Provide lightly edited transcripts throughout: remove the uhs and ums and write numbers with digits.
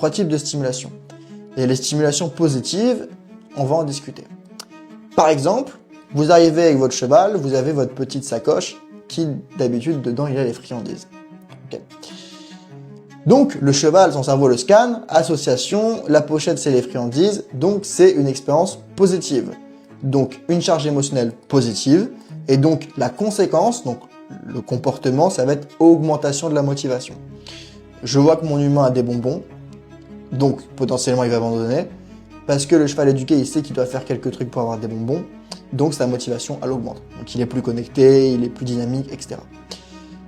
3 types de stimulation. Et les stimulations positives, on va en discuter. Par exemple, vous arrivez avec votre cheval, vous avez votre petite sacoche qui, d'habitude, dedans, il y a les friandises. Okay. Donc, le cheval, son cerveau le scanne, association, la pochette, c'est les friandises, donc c'est une expérience positive. Donc, une charge émotionnelle positive, et donc la conséquence, donc le comportement, ça va être augmentation de la motivation. Je vois que mon humain a des bonbons, donc potentiellement il va abandonner, parce que le cheval éduqué, il sait qu'il doit faire quelques trucs pour avoir des bonbons, donc sa motivation, elle augmente. Donc il est plus connecté, il est plus dynamique, etc.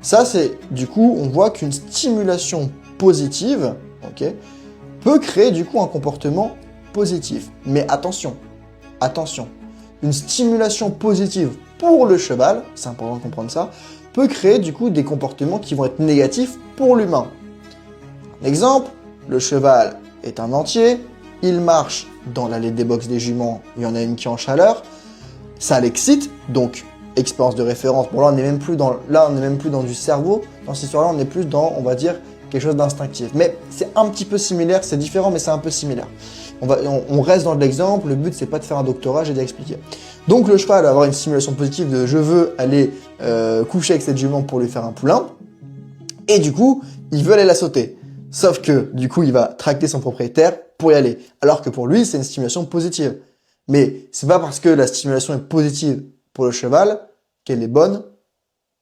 Ça, c'est, du coup, on voit qu'une stimulation positive, okay, peut créer, du coup, un comportement positif. Mais attention, attention, une stimulation positive pour le cheval, c'est important de comprendre ça, peut créer, du coup, des comportements qui vont être négatifs pour l'humain. Exemple, le cheval est un entier, il marche dans l'allée des box des juments, il y en a une qui est en chaleur, ça l'excite, donc expérience de référence. Bon là on n'est même plus dans du cerveau, dans cette histoire-là on est plus dans, on va dire, quelque chose d'instinctif. Mais c'est un petit peu similaire, c'est différent mais c'est un peu similaire. On reste dans de l'exemple, le but c'est pas de faire un doctorat, j'ai déjà expliqué. Donc le cheval va avoir une stimulation positive de je veux aller coucher avec cette jument pour lui faire un poulain, et du coup il veut aller la sauter. Sauf que du coup il va tracter son propriétaire pour y aller, alors que pour lui c'est une stimulation positive. Mais c'est pas parce que la stimulation est positive pour le cheval qu'elle est bonne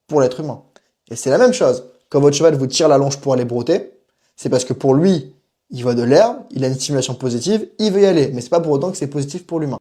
pour l'être humain. Et c'est la même chose. Quand votre cheval vous tire la longe pour aller brouter, c'est parce que pour lui, il voit de l'herbe, il a une stimulation positive, il veut y aller. Mais c'est pas pour autant que c'est positif pour l'humain.